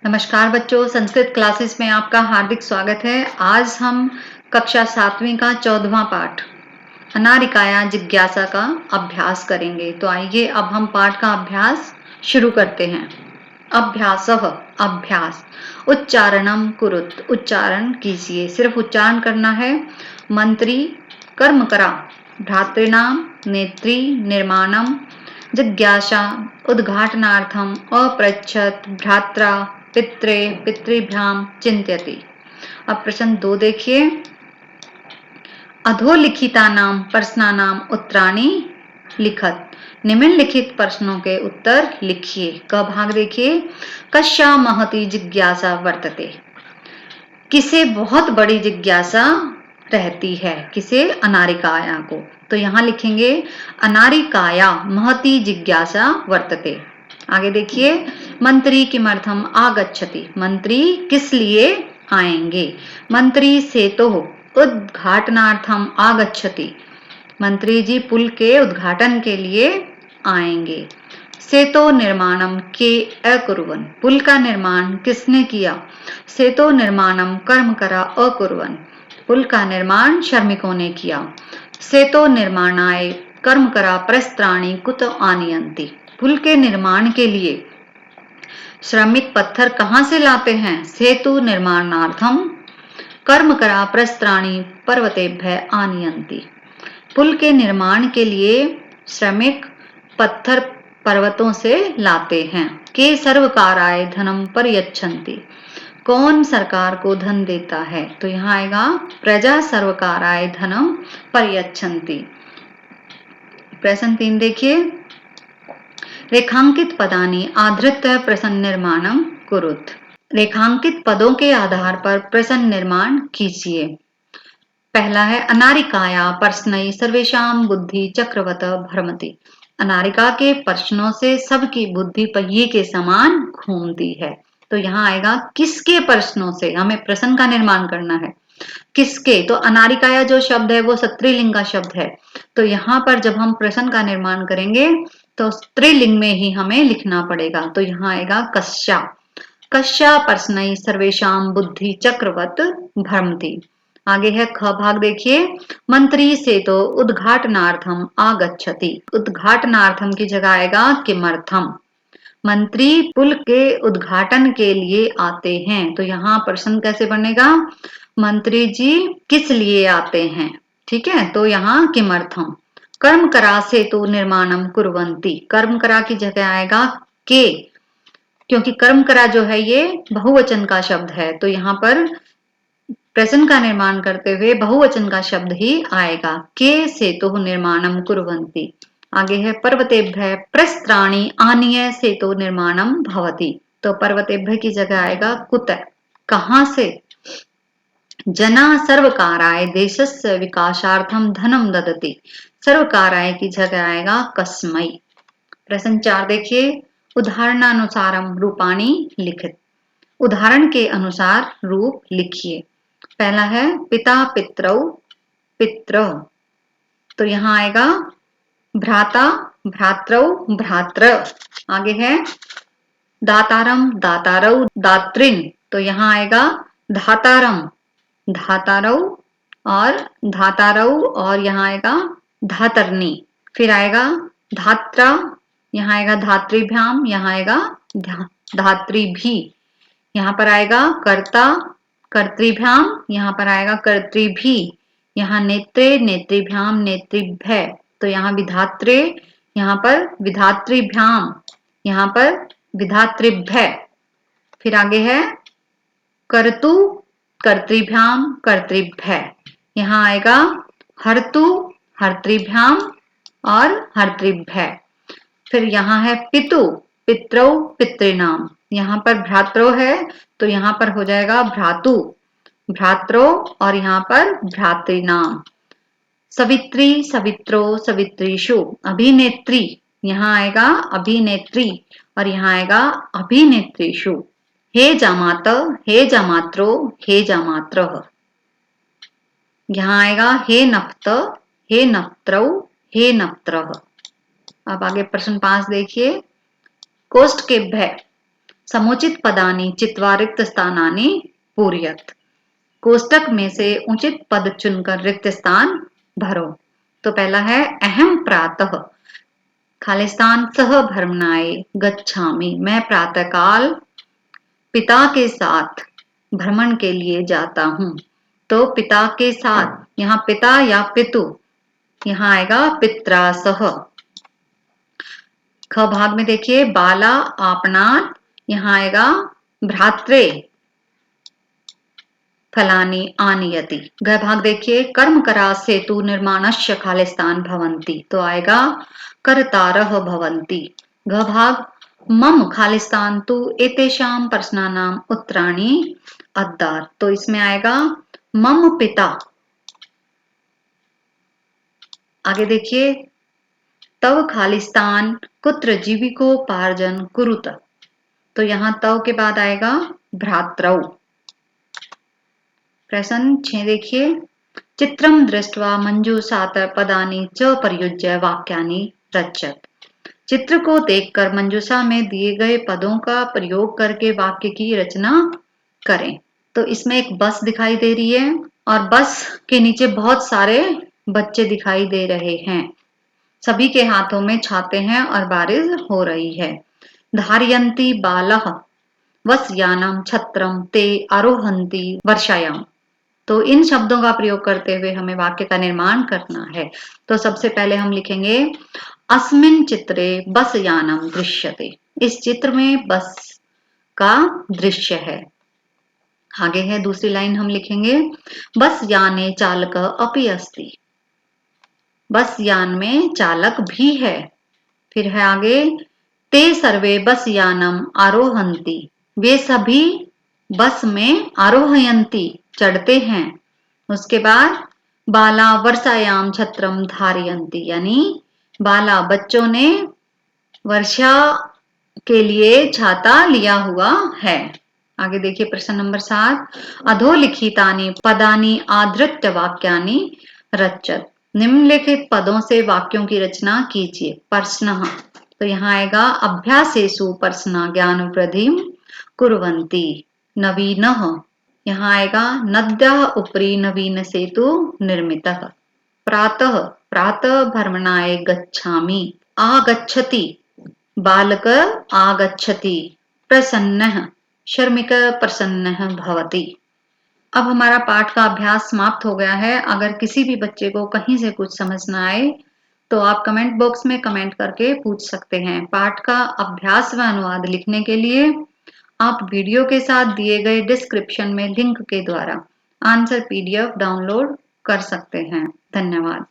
नमस्कार बच्चों, संस्कृत क्लासेस में आपका हार्दिक स्वागत है। आज हम कक्षा 7वीं का 14वां पाठ अनारिकाया जिज्ञासा का अभ्यास करेंगे। तो आइए अब हम पाठ का अभ्यास शुरू करते हैं। अभ्यासः अभ्यास, उच्चारणम कुरुत उच्चारण कीजिए, सिर्फ उच्चारण करना है। मंत्री कर्म करा, भ्रातृणाम नेत्री निर्माणम, जिज्ञासा उद्घाटनार्थम अपृच्छत भ्रात्रा पित्रे पितृभ्याम चिंत्यति। अब प्रश्न 2 देखिए। अधोलिखितानां प्रश्नानां उत्तराणि लिखत। निम्नलिखित प्रश्नों के उत्तर लिखिए। क भाग देखिए। कस्या महती जिज्ञासा वर्तते, किसे बहुत बड़ी जिज्ञासा रहती है, किसे? अनारिकाया को। तो यहाँ लिखेंगे अनारिकाया महती जिज्ञासा वर्तते। आगे देखिए। मंत्री किमर्थम आगच्छति, मंत्री किस लिए आएंगे? मंत्री सेतोः उद्घाटनार्थम आगच्छति, मंत्री जी पुल के उद्घाटन के लिए आएंगे। सेतो निर्माणम के अकुर्वन्, पुल का निर्माण किसने किया? सेतो निर्माणम कर्मकरा अकुर्वन्, पुल का निर्माण श्रमिकों ने किया। सेतो निर्माणाय कर्मकरा प्रस्त्राणि कुत आनयन्ति, पुल के निर्माण के लिए श्रमिक पत्थर कहाँ से लाते हैं? सेतु निर्माणार्थम कर्मकरा प्रस्त्राणि पर्वतेभ्यः आनयन्ति, पुल के निर्माण के लिए श्रमिक पत्थर पर्वतों से लाते हैं। के सर्वकाराय धनम पर्यच्छन्ति, कौन सरकार को धन देता है? तो यहाँ आएगा प्रजा सर्वकाराय धनम पर्यच्छन्ति। प्रश्न 3 देखिए। रेखांकित पदानि आधृत्य प्रश्न निर्माणम कुरुत, रेखांकित पदों के आधार पर प्रश्न निर्माण कीजिए। पहला है अनारिकाया प्रश्नैः सर्वेषां बुद्धि चक्रवत भ्रमति, अनारिका के प्रश्नों से सबकी बुद्धि पहिए के समान घूमती है। तो यहाँ आएगा किसके प्रश्नों से, हमें प्रश्न का निर्माण करना है। किसके? तो अनारिकाया जो शब्द है वो स्त्रीलिंग का शब्द है। तो यहाँ पर जब हम प्रश्न का निर्माण करेंगे तो स्त्रीलिंग में ही हमें लिखना पड़ेगा। तो यहाँ आएगा कस्या, कस्या प्रश्नैः सर्वेषां बुद्धि चक्रवत भ्रमति। आगे है ख भाग देखिए। मंत्री से तो उद्घाटनार्थम आगच्छति, उद्घाटनार्थम की जगह आएगा किमर्थम, मंत्री पुल के उद्घाटन के लिए आते हैं। तो यहाँ प्रश्न कैसे बनेगा? मंत्री जी किस लिए आते हैं, ठीक है। तो यहाँ किमर्थम। कर्म करा से तो निर्माणम कुर्वन्ति, कर्म करा की जगह आएगा के, क्योंकि कर्म करा जो है ये बहुवचन का शब्द है। तो यहाँ पर प्रश्न का निर्माण करते हुए बहुवचन का शब्द ही आएगा। के सेतु निर्माणम कुर्वन्ति। आगे है पर्वतेभ्यः प्रस्त्राणि आनीय सेतु निर्माणम भवति, तो पर्वतेभ्यः की जगह आएगा कुत, कहाँ से? जना सर्वकाराय देशस्य विकासार्थम धनम ददति, सर्वकाराय की जगह आएगा कस्मै। प्रश्न 4 देखिए। उदाहरणानुसारम रूपाणि लिखित, उदाहरण के अनुसार रूप लिखिए। पहला है पिता पितरौ पित्र, तो यहाँ आएगा भ्राता भ्रातरौ भ्रात्र। आगे है दातारम दातारौ दात्रिन, तो यहाँ आएगा धातारम धातारौ और धातारौ, और यहाँ आएगा धातरनी। फिर आएगा धात्रा, यहाँ आएगा धात्रीभ्याम, यहाँ आएगा धात्रीभी। यहाँ पर आएगा कर्ता कर्तृभ्याम, यहाँ पर आएगा कर्तृभी। यहाँ नेत्रे नेत्रीभ्याम नेत्रीभ्य, तो यहाँ विधात्रे, यहाँ पर विधातृभ्याम, यहाँ पर विधातृभ्य। फिर आगे है कर्तु कर्तृभ्याम कर्तृभ्य, यहाँ आएगा हर्तु हर्तृभ्याम और हर्तृभ्य। फिर यहाँ है पितु पितरौ पितृनाम, यहाँ पर भ्रातरो है तो यहाँ पर हो जाएगा भ्रातु भ्रात्रो, और यहाँ पर भ्रातृनाम। सवित्री सवित्रो सवित्रीषु, अभिनेत्री, यहाँ आएगा अभिनेत्री, और यहाँ आएगा अभिनेत्रीषु। हे जामात हे जामात्रो हे जामात्रः, यहाँ आएगा हे नप्त हे नप्त्रौ हे नप्त्रः। अब आगे प्रश्न 5 देखिए। कोष्ठ के भय समुचित पदानि चित्वा रिक्त स्थानानि पूरयत। कोष्टक में से उचित पद चुनकर रिक्त स्थान भरो। तो पहला है अहम प्रातः खाली स्थान सह भ्रमणाय गच्छामि, मैं प्रातःकाल पिता के साथ भ्रमण के लिए जाता हूं। तो पिता के साथ, यहाँ पिता या पितु, यहाँ आएगा पित्रा सह। ख भाग में देखिए बाला आपणात, यहाँ आएगा भ्रात्रे फलानी आनयति। ग भाग देखिए कर्म करा सेतु निर्माणस्य खालिस्तान भवन्ति, तो आएगा कर्तारः भवन्ति। घ भाग मम खालिस्तान तु एतेषां प्रश्नानाम उत्तराणि अद्दात्, तो इसमें आएगा मम पिता। आगे देखिए तव खालिस्तान कुत्र जीविकोपार्जन कुरुत, तो यहां तव के बाद आएगा भ्रात्रौ। प्रश्न 6 देखिए चित्रम दृष्ट्वा मंजूषात पदानि च प्रयुज्य वाक्यानि रचत। चित्र को देखकर मंजूषा में दिए गए पदों का प्रयोग करके वाक्य की रचना करें। तो इसमें एक बस दिखाई दे रही है और बस के नीचे बहुत सारे बच्चे दिखाई दे रहे हैं। सभी के हाथों में छाते हैं और बारिश हो रही है। धारयन्ति बालः वस्यानम छत्रम ते आरोहन्ति वर्षायाम। तो इन शब्दों का प्रयोग करते हुए हमें वाक्य का निर्माण करना है। तो सबसे पहले हम लिखेंगे अस्मिन् चित्रे बस यानम दृश्यते, इस चित्र में बस का दृश्य है। आगे है दूसरी लाइन हम लिखेंगे बस याने चालक अपि अस्ति, बस यान में चालक भी है। फिर है आगे ते सर्वे बस यानम आरोहन्ति, वे सभी बस में आरोहयन्ति चढ़ते हैं। उसके बाद बाला वर्षायाम छत्रम धारयन्ति, यानी बाला बच्चों ने वर्षा के लिए छाता लिया हुआ है। आगे देखिए प्रश्न नंबर 7 अधोलिखितानि पदानि आधृत्य वाक्यानि रचत। निम्नलिखित पदों से वाक्यों की रचना कीजिए। प्रश्न, तो यहाँ आएगा अभ्यासेषु प्रश्न ज्ञान वृद्धि कुर्वन्ति। नवीनः, यहाँ आएगा नद्याः उपरि नवीन सेतु निर्मितः। प्रातः प्रातः भ्रमणाय गच्छामि। आगच्छति बालक आगच्छति। प्रसन्नः श्रमिक प्रसन्नः भवति। अब हमारा पाठ का अभ्यास समाप्त हो गया है। अगर किसी भी बच्चे को कहीं से कुछ समझ ना आए तो आप कमेंट बॉक्स में कमेंट करके पूछ सकते हैं। पाठ का अभ्यास व अनुवाद लिखने के लिए आप वीडियो के साथ दिए गए डिस्क्रिप्शन में लिंक के द्वारा आंसर PDF डाउनलोड कर सकते हैं। धन्यवाद।